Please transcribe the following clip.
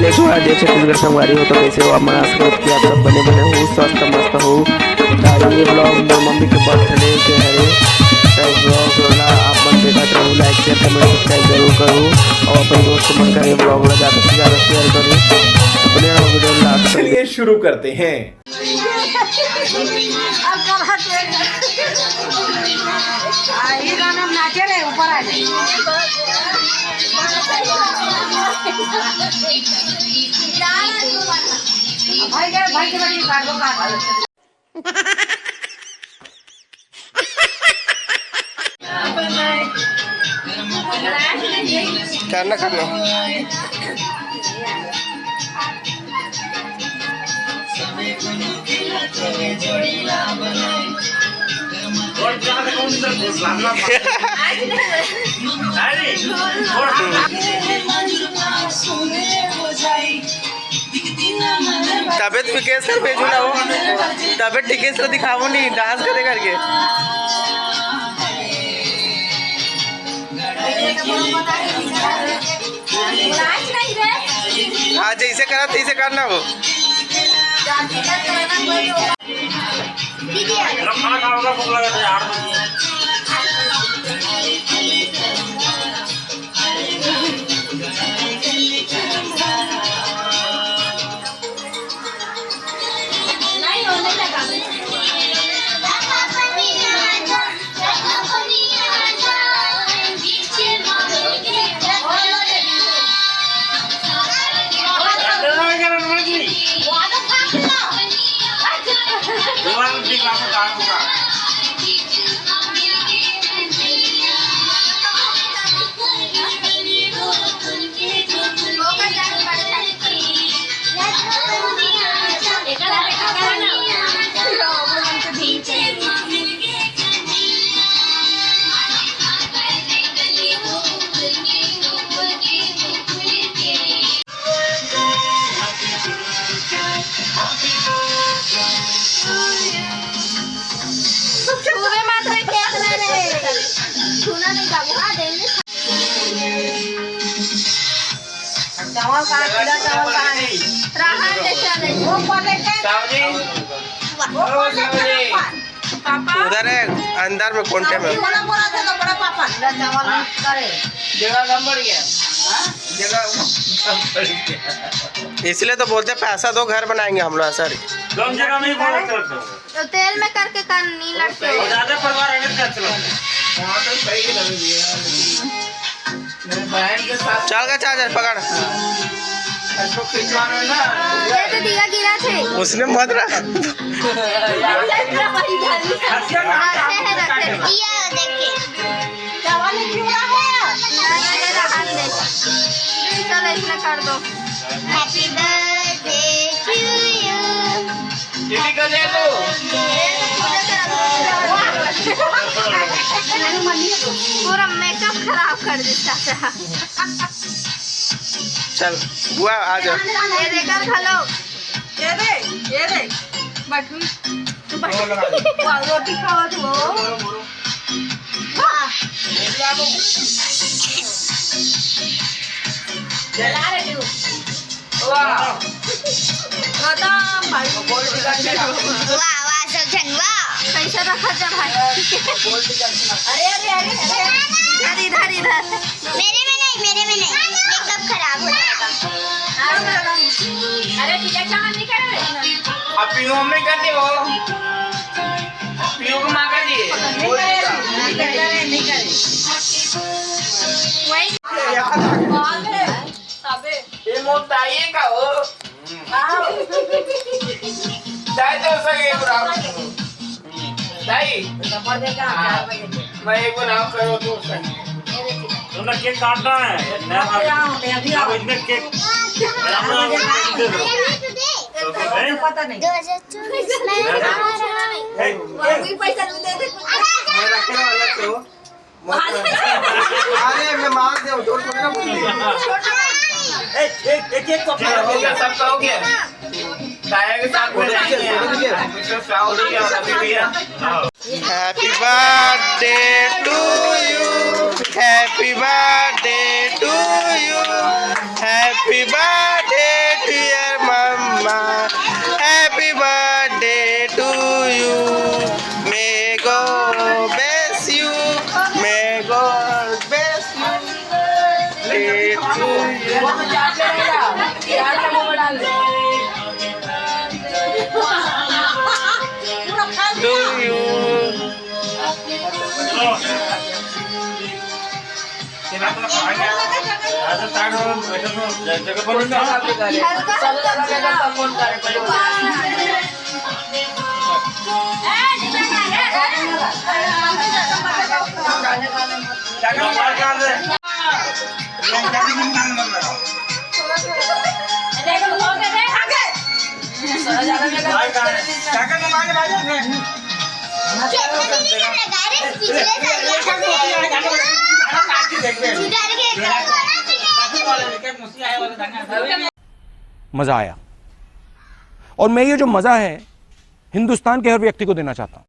पहले एक बार जब छत्तीसगढ़ संगवारी हो तो कैसे हो, मैं आशा करता कि आप सब बने बने हो, स्वस्थ मस्त हो। ये ब्लॉग मोर मम्मी के बर्थडे के है ब्लॉग वाला आप मन देखा रहूँ, लाइक शेयर कमेंट सब्सक्राइब जरूर करूँ और अपने दोस्त मन का ये ब्लॉग ज़्यादा से ज़्यादा शेयर करूँ। अपने वीडियो लास्ट चलिए शुरू करते हैं। ये गाना नाचे रहे ऊपर आ जाए। भाई के बड़ी काट दो करना करना तबियत भी कैसे भेजू ना हो, तबियत ठीक है दिखाओ नहीं डांस करे करके। हाँ जैसे करा तैसे करना वो। चावल का किलो चावल का पापा उधर है अंदर में कोंटे में बोला था तो बड़ा पापा चावल करे जगह कम पड़ गया, जगह कम पड़ गया, इसलिए तो बोलते पैसा दो घर बनाएंगे हम लोग सर। कम जगह में बोला चलता तो तेल में करके नहीं लगते है ज्यादा परिवार अगर क्या चलता वहाँ तो सही लग दिया मेरे बहन के साथ चल का चार्जर पकड़, इसको खिंचवाना है ना। ये तो दिया गिरा थे उसने मत रख चलो इसमें कर दो। Happy birthday to you. TV का दे दो। पूरा मेकअप खराब कर देता। चल बुआ आ जा। ये देकर खा लो। ये दे बटू रोटी खाओ तो जला रहे हो। वाह वाह सजन वाह कैसे रखा जा भाई। अरे अरे अरे अरे इधर इधर मेरे में नहीं मेकअप खराब हो जाएगा। अरे ठीक है चावल नहीं कर रहे अब पीओ में कर दे वो पीओ को मार कर दिए नहीं करे वही ये मोटा ये का हो चाय तो सके बुराव चाय मैं एक बुराव करो तो सके तुमने केक काटना है ना अब इतने केक पता नहीं 2024 में पैसा नहीं दे मैं रखने वाला तो अरे मैं मार दे दो थोड़ा एक एक कप हो गया सबका हो गया चाय के साथ में happy birthday to you happy birthday to you happy birthday मजा आया। और मैं ये जो मजा है हिंदुस्तान के हर व्यक्ति को देना चाहता हूं।